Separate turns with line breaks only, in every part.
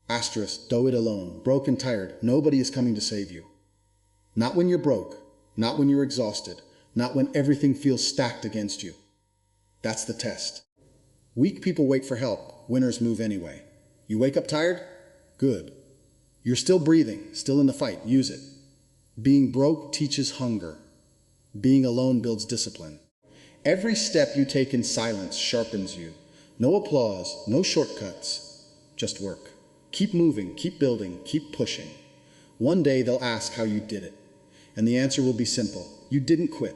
Asterisk, do it alone. Broke and tired. Nobody is coming to save you. Not when you're broke. Not when you're exhausted. Not when everything feels stacked against you. That's the test. Weak people wait for help. Winners move anyway. You wake up tired? Good. You're still breathing, still in the fight. Use it. Being broke teaches hunger. Being alone builds discipline. Every step you take in silence sharpens you. No applause, no shortcuts. Just work. Keep moving, keep building, keep pushing. One day they'll ask how you did it. And the answer will be simple. You didn't quit.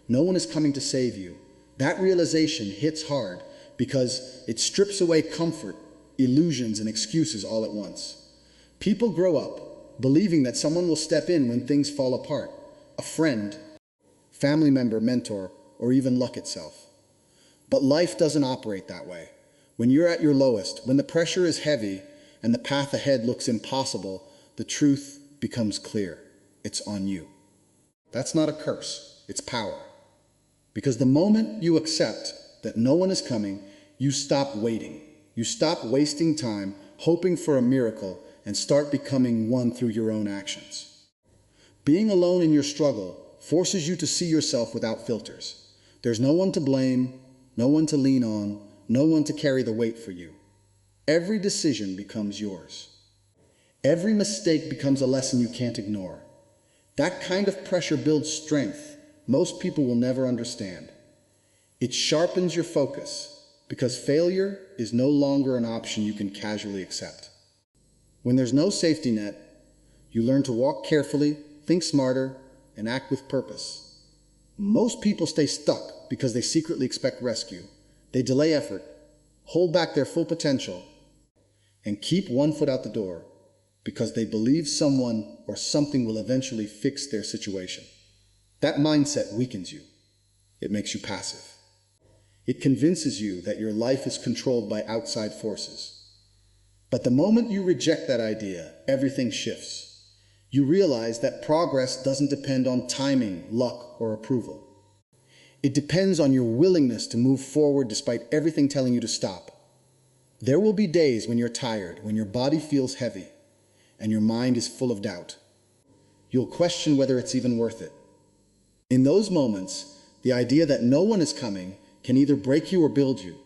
No one is coming to save you. That realization hits hard because it strips away comfort, illusions, and excuses all at once. People grow up believing that someone will step in when things fall apart. A friend, family member, mentor, or even luck itself. But life doesn't operate that way. When you're at your lowest, when the pressure is heavy and the path ahead looks impossible, the truth becomes clear. It's on you. That's not a curse, it's power. Because the moment you accept that no one is coming, you stop waiting. You stop wasting time hoping for a miracle and start becoming one through your own actions. Being alone in your struggle forces you to see yourself without filters. There's no one to blame, no one to lean on, no one to carry the weight for you. Every decision becomes yours. Every mistake becomes a lesson you can't ignore. That kind of pressure builds strength most people will never understand. It sharpens your focus because failure is no longer an option you can casually accept. When there's no safety net, you learn to walk carefully, think smarter, and act with purpose. Most people stay stuck because they secretly expect rescue. They delay effort, hold back their full potential, and keep one foot out the door because they believe someone or something will eventually fix their situation. That mindset weakens you. It makes you passive. It convinces you that your life is controlled by outside forces. But the moment you reject that idea, everything shifts. You realize that progress doesn't depend on timing, luck, or approval. It depends on your willingness to move forward despite everything telling you to stop. There will be days when you're tired, when your body feels heavy, and your mind is full of doubt. You'll question whether it's even worth it. In those moments, the idea that no one is coming can either break you or build you.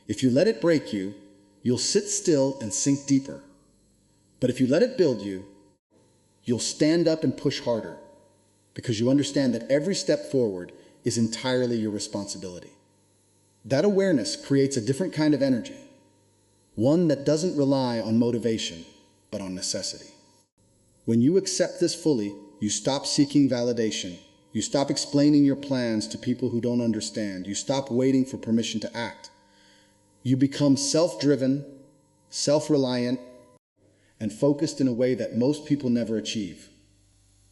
If you let it break you, you'll sit still and sink deeper. But if you let it build you, you'll stand up and push harder because you understand that every step forward is entirely your responsibility. That awareness creates a different kind of energy, one that doesn't rely on motivation, but on necessity. When you accept this fully, you stop seeking validation. You stop explaining your plans to people who don't understand. You stop waiting for permission to act. You become self-driven, self-reliant, and focused in a way that most people never achieve.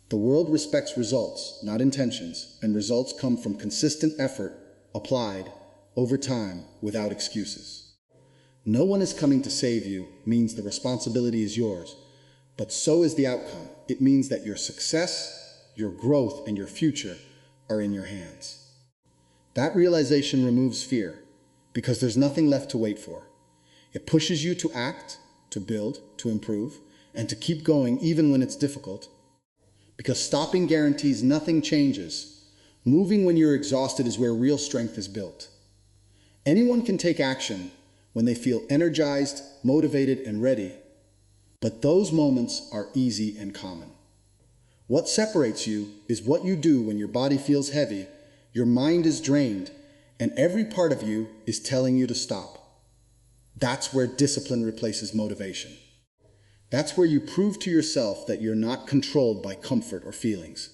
The world respects results, not intentions, and results come from consistent effort applied over time without excuses. No one is coming to save you means the responsibility is yours, but so is the outcome. It means that your success, your growth, and your future are in your hands. That realization removes fear because there's nothing left to wait for. It pushes you to act, to build, to improve, and to keep going even when it's difficult. Because stopping guarantees nothing changes. Moving when you're exhausted is where real strength is built. Anyone can take action when they feel energized, motivated, and ready, but those moments are easy and common. What separates you is what you do when your body feels heavy, your mind is drained, and every part of you is telling you to stop. That's where discipline replaces motivation. That's where you prove to yourself that you're not controlled by comfort or feelings.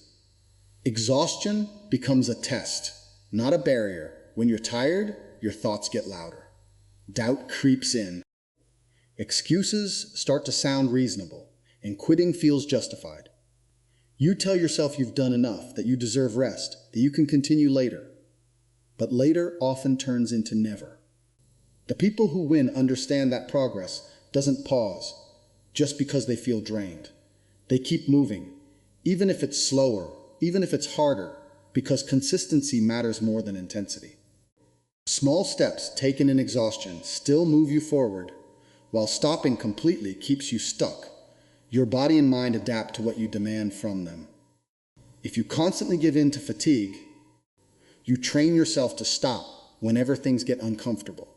Exhaustion becomes a test, not a barrier. When you're tired, your thoughts get louder. Doubt creeps in. Excuses start to sound reasonable, and quitting feels justified. You tell yourself you've done enough, that you deserve rest, that you can continue later. But later often turns into never. The people who win understand that progress doesn't pause just because they feel drained. They keep moving, even if it's slower, even if it's harder, because consistency matters more than intensity. Small steps taken in exhaustion still move you forward, while stopping completely keeps you stuck. Your body and mind adapt to what you demand from them. If you constantly give in to fatigue, you train yourself to stop whenever things get uncomfortable.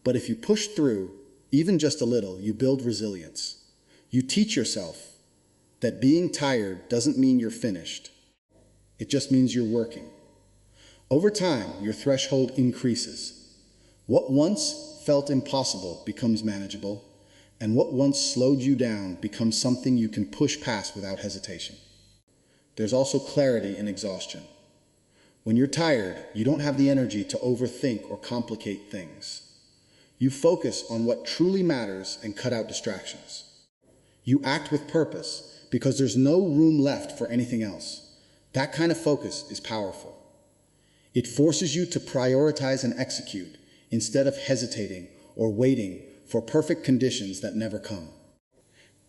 But if you push through, even just a little, you build resilience. You teach yourself that being tired doesn't mean you're finished. It just means you're working. Over time, your threshold increases. What once felt impossible becomes manageable, and what once slowed you down becomes something you can push past without hesitation. There's also clarity in exhaustion. When you're tired, you don't have the energy to overthink or complicate things. You focus on what truly matters and cut out distractions. You act with purpose because there's no room left for anything else. That kind of focus is powerful. It forces you to prioritize and execute instead of hesitating or waiting for perfect conditions that never come.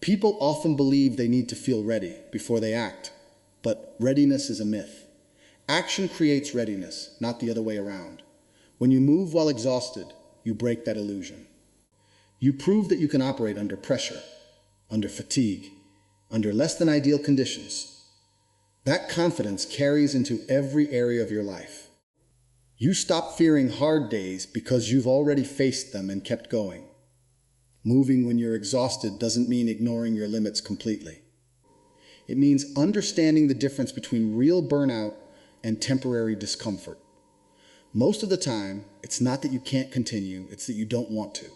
People often believe they need to feel ready before they act, but readiness is a myth. Action creates readiness, not the other way around. When you move while exhausted, you break that illusion. You prove that you can operate under pressure, under fatigue, under less than ideal conditions. That confidence carries into every area of your life. You stop fearing hard days because you've already faced them and kept going. Moving when you're exhausted doesn't mean ignoring your limits completely. It means understanding the difference between real burnout and temporary discomfort. Most of the time, it's not that you can't continue, it's that you don't want to.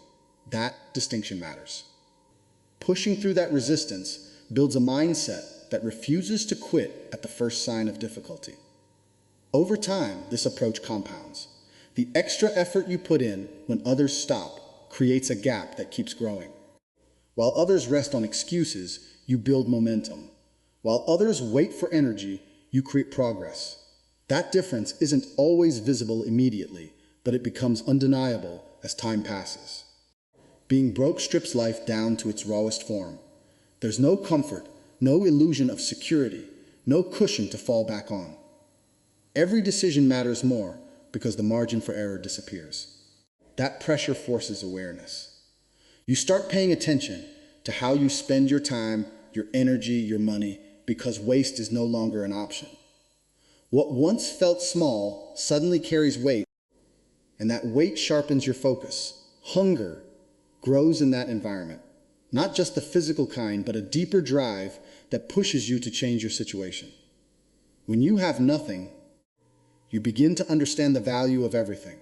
That distinction matters. Pushing through that resistance builds a mindset that refuses to quit at the first sign of difficulty. Over time, this approach compounds. The extra effort you put in when others stop creates a gap that keeps growing. While others rest on excuses, you build momentum. While others wait for energy, you create progress. That difference isn't always visible immediately, but it becomes undeniable as time passes. Being broke strips life down to its rawest form. There's no comfort, no illusion of security, no cushion to fall back on. Every decision matters more because the margin for error disappears. That pressure forces awareness. You start paying attention to how you spend your time, your energy, your money, because waste is no longer an option. What once felt small suddenly carries weight, and that weight sharpens your focus. Hunger grows in that environment. Not just the physical kind, but a deeper drive that pushes you to change your situation. When you have nothing, you begin to understand the value of everything.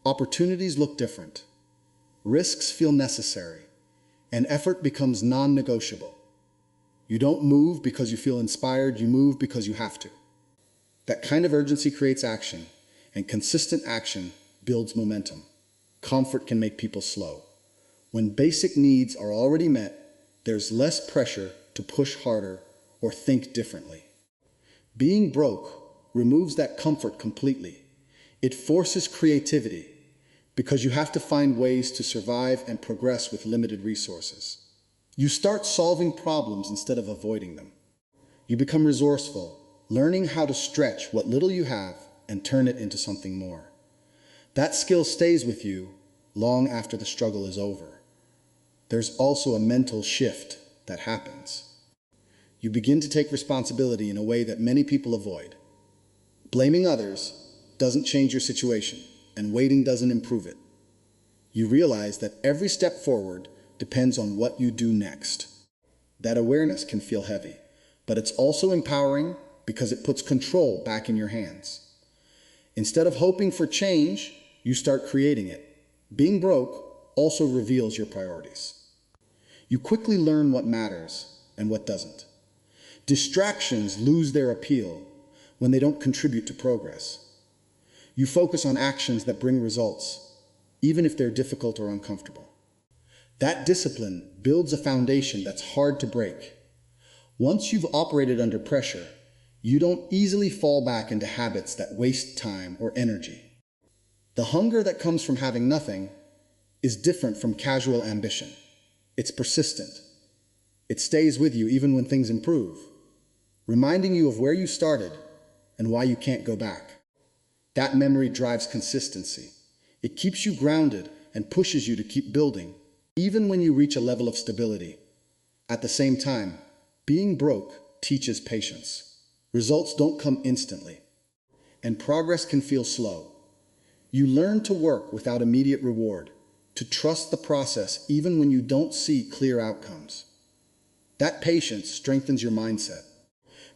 Opportunities look different. Risks feel necessary, and effort becomes non-negotiable. You don't move because you feel inspired, you move because you have to. That kind of urgency creates action, and consistent action builds momentum. Comfort can make people slow. When basic needs are already met, there's less pressure to push harder or think differently. Being broke removes that comfort completely. It forces creativity because you have to find ways to survive and progress with limited resources. You start solving problems instead of avoiding them. You become resourceful, learning how to stretch what little you have and turn it into something more. That skill stays with you long after the struggle is over. There's also a mental shift that happens. You begin to take responsibility in a way that many people avoid. Blaming others doesn't change your situation, and waiting doesn't improve it. You realize that every step forward depends on what you do next. That awareness can feel heavy, but it's also empowering because it puts control back in your hands. Instead of hoping for change, you start creating it. Being broke also reveals your priorities. You quickly learn what matters and what doesn't. Distractions lose their appeal when they don't contribute to progress. You focus on actions that bring results, even if they're difficult or uncomfortable. That discipline builds a foundation that's hard to break. Once you've operated under pressure, you don't easily fall back into habits that waste time or energy. The hunger that comes from having nothing is different from casual ambition. It's persistent. It stays with you even when things improve, reminding you of where you started and why you can't go back. That memory drives consistency. It keeps you grounded and pushes you to keep building, even when you reach a level of stability. At the same time, being broke teaches patience. Results don't come instantly, and progress can feel slow. You learn to work without immediate reward, to trust the process even when you don't see clear outcomes. That patience strengthens your mindset,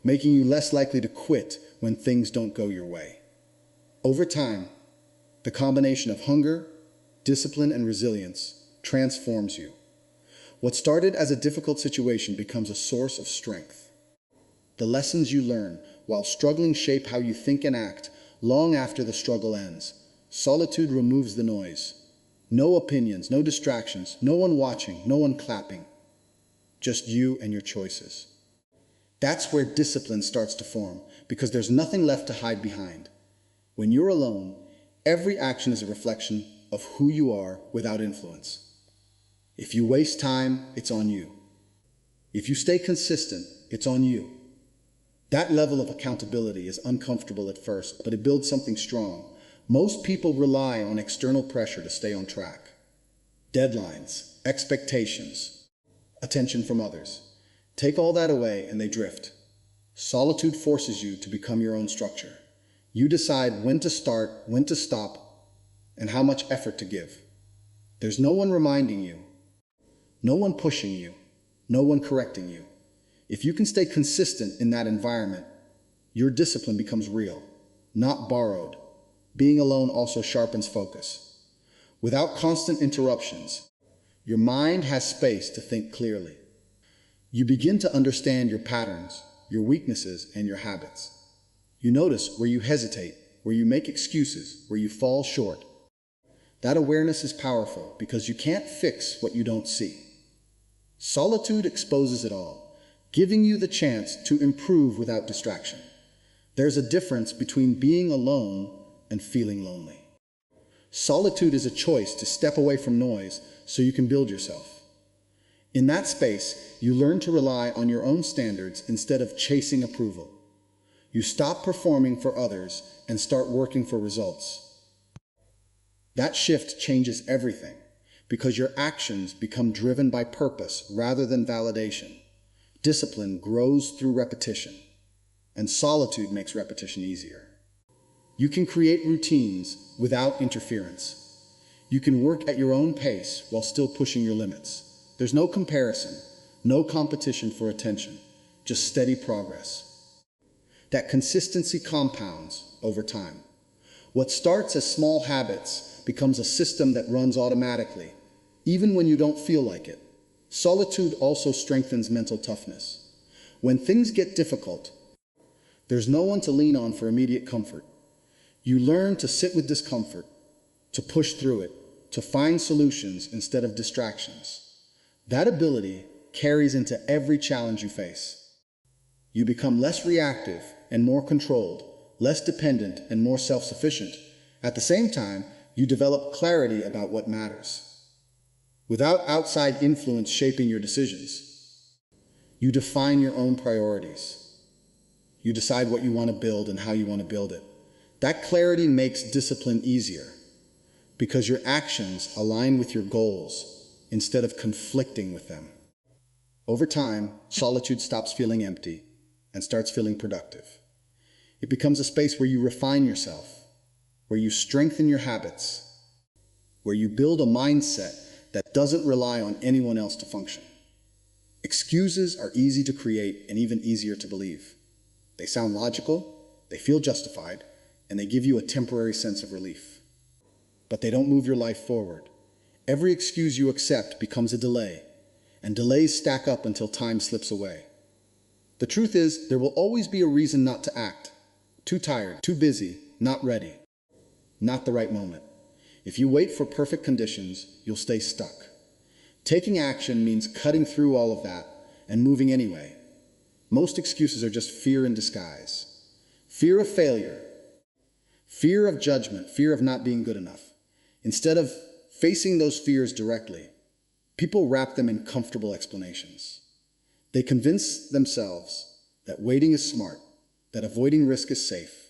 making you less likely to quit when things don't go your way. Over time, the combination of hunger, discipline, and resilience transforms you. What started as a difficult situation becomes a source of strength. The lessons you learn while struggling shape how you think and act long after the struggle ends. Solitude removes the noise. No opinions, no distractions, no one watching, no one clapping. Just you and your choices. That's where discipline starts to form, because there's nothing left to hide behind. When you're alone, every action is a reflection of who you are without influence. If you waste time, it's on you. If you stay consistent, it's on you. That level of accountability is uncomfortable at first, but it builds something strong. Most people rely on external pressure to stay on track. Deadlines, expectations, attention from others. Take all that away and they drift. Solitude forces you to become your own structure. You decide when to start, when to stop, and how much effort to give. There's no one reminding you, no one pushing you, no one correcting you. If you can stay consistent in that environment, your discipline becomes real, not borrowed. Being alone also sharpens focus. Without constant interruptions, your mind has space to think clearly. You begin to understand your patterns, your weaknesses, and your habits. You notice where you hesitate, where you make excuses, where you fall short. That awareness is powerful because you can't fix what you don't see. Solitude exposes it all, giving you the chance to improve without distraction. There's a difference between being alone and feeling lonely. Solitude is a choice to step away from noise so you can build yourself. In that space, you learn to rely on your own standards instead of chasing approval. You stop performing for others and start working for results. That shift changes everything because your actions become driven by purpose rather than validation. Discipline grows through repetition, and solitude makes repetition easier. You can create routines without interference. You can work at your own pace while still pushing your limits. There's no comparison, no competition for attention, just steady progress. That consistency compounds over time. What starts as small habits becomes a system that runs automatically, even when you don't feel like it. Solitude also strengthens mental toughness. When things get difficult, there's no one to lean on for immediate comfort. You learn to sit with discomfort, to push through it, to find solutions instead of distractions. That ability carries into every challenge you face. You become less reactive and more controlled, less dependent and more self-sufficient. At the same time, you develop clarity about what matters. Without outside influence shaping your decisions, you define your own priorities. You decide what you want to build and how you want to build it. That clarity makes discipline easier because your actions align with your goals instead of conflicting with them. Over time, solitude stops feeling empty and starts feeling productive. It becomes a space where you refine yourself, where you strengthen your habits, where you build a mindset that doesn't rely on anyone else to function. Excuses are easy to create and even easier to believe. They sound logical, they feel justified, and they give you a temporary sense of relief. But they don't move your life forward. Every excuse you accept becomes a delay, and delays stack up until time slips away. The truth is, there will always be a reason not to act. Too tired, too busy, not ready, not the right moment. If you wait for perfect conditions, you'll stay stuck. Taking action means cutting through all of that and moving anyway. Most excuses are just fear in disguise. Fear of failure, fear of judgment, fear of not being good enough. Instead of facing those fears directly, people wrap them in comfortable explanations. They convince themselves that waiting is smart, that avoiding risk is safe,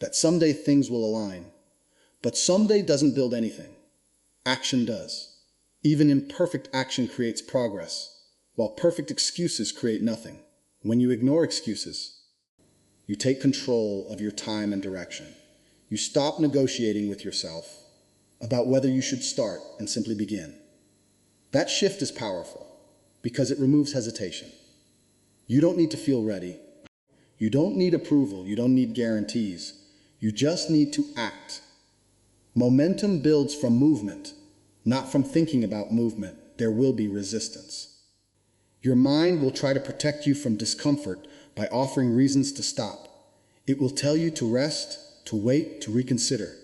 that someday things will align. But someday doesn't build anything. Action does. Even imperfect action creates progress, while perfect excuses create nothing. When you ignore excuses, you take control of your time and direction. You stop negotiating with yourself about whether you should start and simply begin. That shift is powerful because it removes hesitation. You don't need to feel ready. You don't need approval. You don't need guarantees. You just need to act. Momentum builds from movement, not from thinking about movement. There will be resistance. Your mind will try to protect you from discomfort by offering reasons to stop. It will tell you to rest, to wait, to reconsider.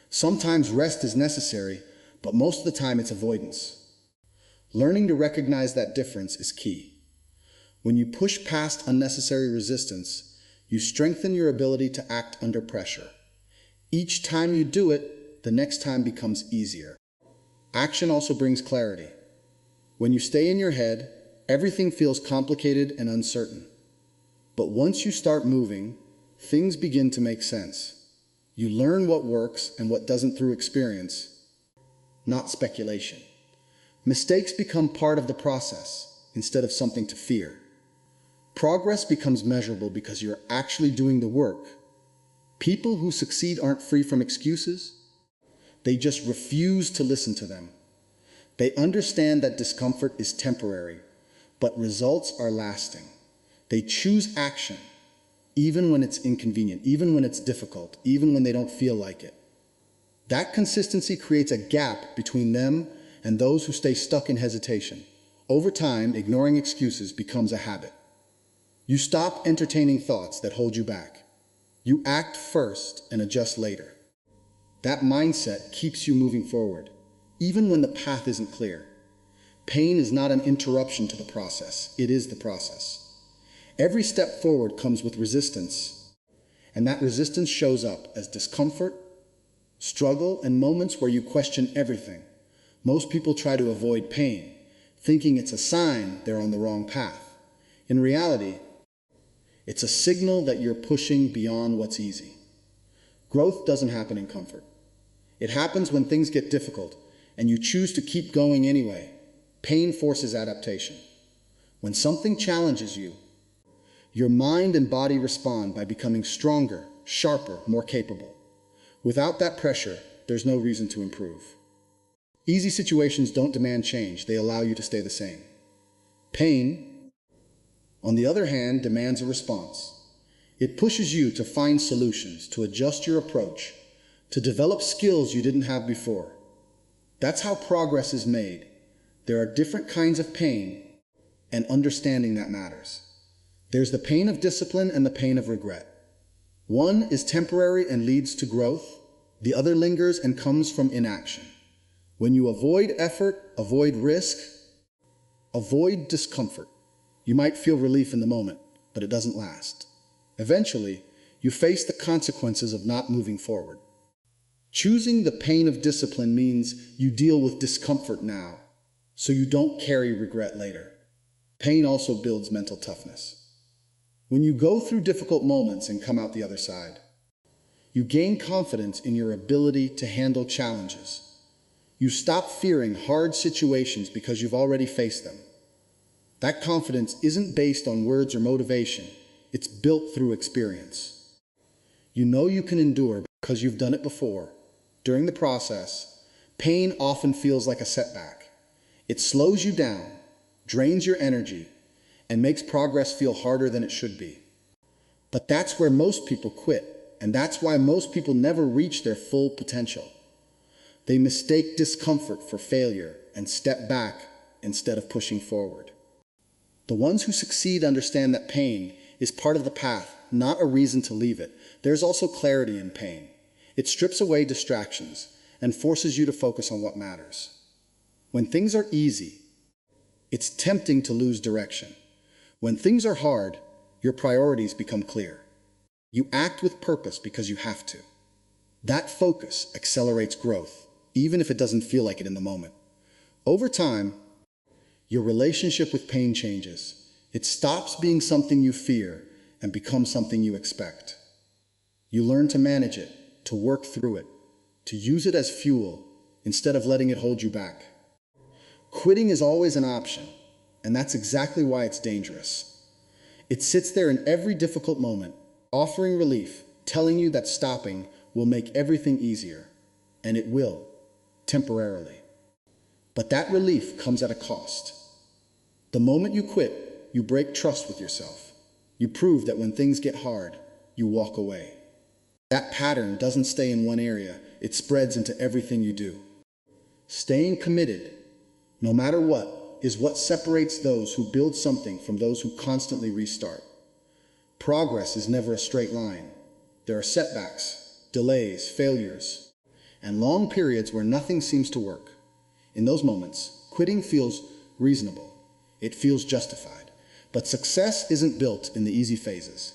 Sometimes rest is necessary, but most of the time it's avoidance. Learning to recognize that difference is key. When you push past unnecessary resistance, you strengthen your ability to act under pressure. Each time you do it, the next time becomes easier. Action also brings clarity. When you stay in your head, everything feels complicated and uncertain. But once you start moving, things begin to make sense. You learn what works and what doesn't through experience, not speculation. Mistakes become part of the process instead of something to fear. Progress becomes measurable because you're actually doing the work. People who succeed aren't free from excuses. They just refuse to listen to them. They understand that discomfort is temporary, but results are lasting. They choose action, even when it's inconvenient, even when it's difficult, even when they don't feel like it. That consistency creates a gap between them and those who stay stuck in hesitation. Over time, ignoring excuses becomes a habit. You stop entertaining thoughts that hold you back. You act first and adjust later. That mindset keeps you moving forward, even when the path isn't clear. Pain is not an interruption to the process. It is the process. Every step forward comes with resistance, and that resistance shows up as discomfort, struggle, and moments where you question everything. Most people try to avoid pain, thinking it's a sign they're on the wrong path. In reality, it's a signal that you're pushing beyond what's easy. Growth doesn't happen in comfort. It happens when things get difficult and you choose to keep going anyway. Pain forces adaptation. When something challenges you, your mind and body respond by becoming stronger, sharper, more capable. Without that pressure, there's no reason to improve. Easy situations don't demand change. They allow you to stay the same. Pain, on the other hand, demands a response. It pushes you to find solutions, to adjust your approach, to develop skills you didn't have before. That's how progress is made. There are different kinds of pain, and understanding that matters. There's the pain of discipline and the pain of regret. One is temporary and leads to growth. The other lingers and comes from inaction. When you avoid effort, avoid risk, avoid discomfort, you might feel relief in the moment, but it doesn't last. Eventually, you face the consequences of not moving forward. Choosing the pain of discipline means you deal with discomfort now, so you don't carry regret later. Pain also builds mental toughness. When you go through difficult moments and come out the other side, you gain confidence in your ability to handle challenges. You stop fearing hard situations because you've already faced them. That confidence isn't based on words or motivation. It's built through experience. You know you can endure because you've done it before. During the process, pain often feels like a setback. It slows you down, drains your energy, and makes progress feel harder than it should be. But that's where most people quit, and that's why most people never reach their full potential. They mistake discomfort for failure and step back instead of pushing forward. The ones who succeed understand that pain is part of the path, not a reason to leave it. There's also clarity in pain. It strips away distractions and forces you to focus on what matters. When things are easy, it's tempting to lose direction. When things are hard, your priorities become clear. You act with purpose because you have to. That focus accelerates growth, even if it doesn't feel like it in the moment. Over time, your relationship with pain changes. It stops being something you fear and becomes something you expect. You learn to manage it, to work through it, to use it as fuel instead of letting it hold you back. Quitting is always an option, and that's exactly why it's dangerous. It sits there in every difficult moment, offering relief, telling you that stopping will make everything easier, and it will, temporarily. But that relief comes at a cost. The moment you quit, you break trust with yourself. You prove that when things get hard, you walk away. That pattern doesn't stay in one area, it spreads into everything you do. Staying committed, no matter what, is what separates those who build something from those who constantly restart. Progress is never a straight line. There are setbacks, delays, failures, and long periods where nothing seems to work. In those moments, quitting feels reasonable. It feels justified. But success isn't built in the easy phases.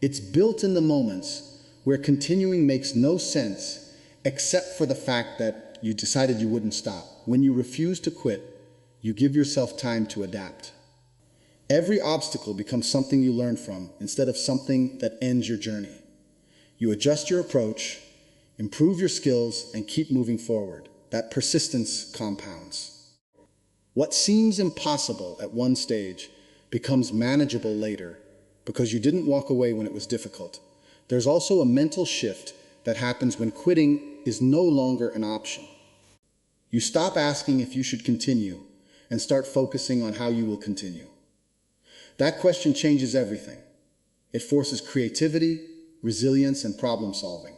It's built in the moments where continuing makes no sense except for the fact that you decided you wouldn't stop. When you refuse to quit, you give yourself time to adapt. Every obstacle becomes something you learn from instead of something that ends your journey. You adjust your approach, improve your skills, and keep moving forward. That persistence compounds. What seems impossible at one stage becomes manageable later because you didn't walk away when it was difficult. There's also a mental shift that happens when quitting is no longer an option. You stop asking if you should continue and start focusing on how you will continue. That question changes everything. It forces creativity, resilience, and problem solving.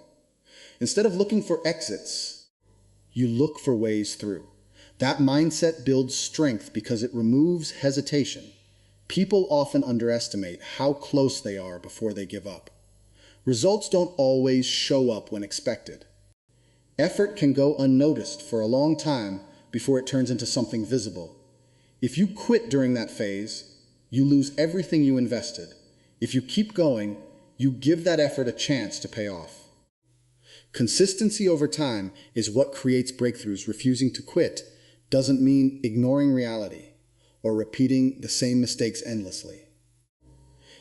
Instead of looking for exits, you look for ways through. That mindset builds strength because it removes hesitation. People often underestimate how close they are before they give up. Results don't always show up when expected. Effort can go unnoticed for a long time before it turns into something visible. If you quit during that phase, you lose everything you invested. If you keep going, you give that effort a chance to pay off. Consistency over time is what creates breakthroughs. Refusing to quit doesn't mean ignoring reality or repeating the same mistakes endlessly.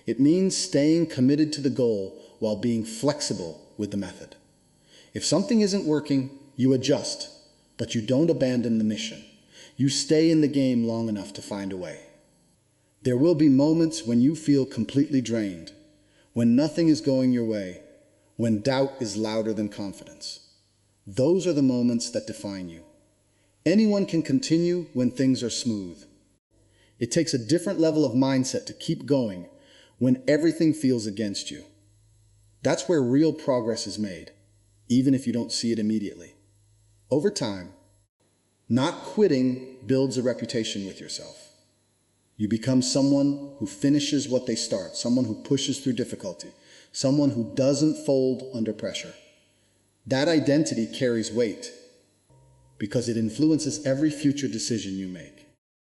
It means staying committed to the goal while being flexible with the method. If something isn't working, you adjust, but you don't abandon the mission. You stay in the game long enough to find a way. There will be moments when you feel completely drained, when nothing is going your way, when doubt is louder than confidence. Those are the moments that define you. Anyone can continue when things are smooth. It takes a different level of mindset to keep going when everything feels against you. That's where real progress is made, even if you don't see it immediately. Over time, not quitting builds a reputation with yourself. You become someone who finishes what they start, someone who pushes through difficulty, someone who doesn't fold under pressure. That identity carries weight because it influences every future decision you make.